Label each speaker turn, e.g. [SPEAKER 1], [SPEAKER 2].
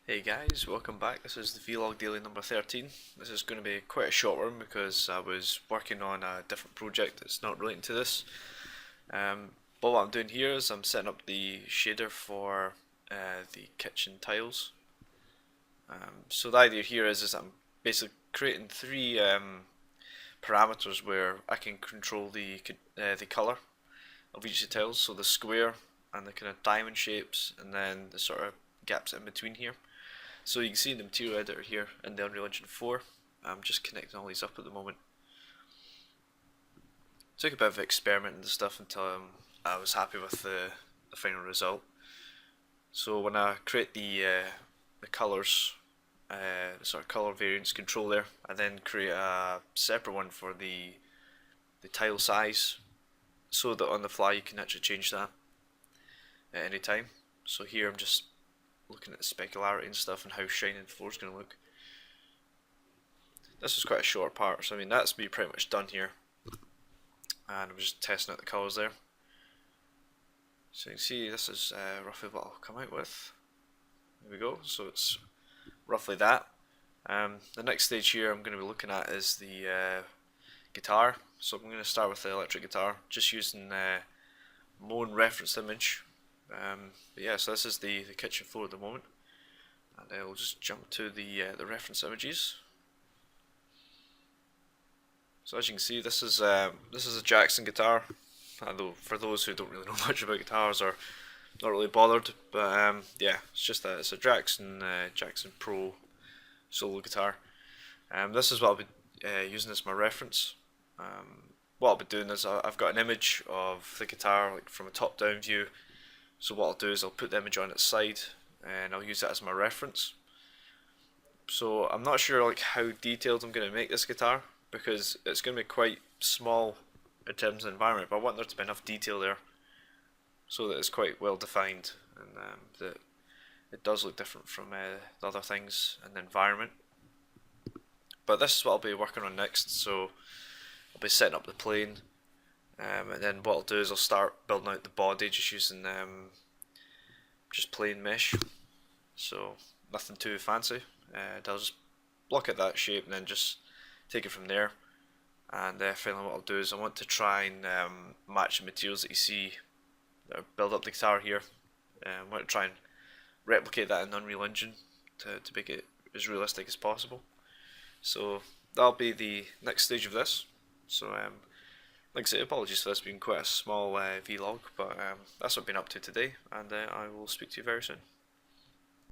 [SPEAKER 1] Hey guys, welcome back. This is the Vlog Daily number 13. This is going to be quite a short one because I was working on a different project that's not relating to this. But what I'm doing here is I'm setting up the shader for the kitchen tiles. So the idea here is I'm basically creating three parameters where I can control the color of each of the tiles. So the square and the kind of diamond shapes, and then the sort of gaps in between here. So you can see in the material editor here in the Unreal Engine 4, I'm just connecting all these up at the moment. Took a bit of experimenting and stuff until I was happy with the final result. So when I create the colours, sort of colour variance control there, I then create a separate one for the tile size, so that on the fly you can actually change that at any time. So here I'm just looking at the specularity and stuff and how shiny the floor is going to look. This is quite a short part, so I mean that's me pretty much done here, and I'm just testing out the colours there. So you can see this is roughly what I'll come out with. There we go, so it's roughly that. The next stage here I'm going to be looking at is the guitar. So I'm going to start with the electric guitar, just using my own reference image. But yeah, so this is the kitchen floor at the moment, and I'll just jump to the reference images. So as you can see, this is a Jackson guitar. Although for those who don't really know much about guitars or not really bothered, but yeah, it's a Jackson Pro solo guitar. This is what I'll be using as my reference. What I'll be doing is I've got an image of the guitar like from a top-down view. So what I'll do is I'll put the image on its side and I'll use that as my reference. So I'm not sure like how detailed I'm going to make this guitar, because it's going to be quite small in terms of environment, but I want there to be enough detail there so that it's quite well defined, and that it does look different from the other things in the environment. But this is what I'll be working on next. So I'll be setting up the plane. And then what I'll do is I'll start building out the body just using just plain mesh, so nothing too fancy. I'll just block out that shape and then just take it from there. And finally what I'll do is I want to try and match the materials that you see that build up the guitar here. I want to try and replicate that in Unreal Engine to make it as realistic as possible. So that'll be the next stage of this. So like I say, apologies for this being quite a small vlog, but that's what I've been up to today, and I will speak to you very soon.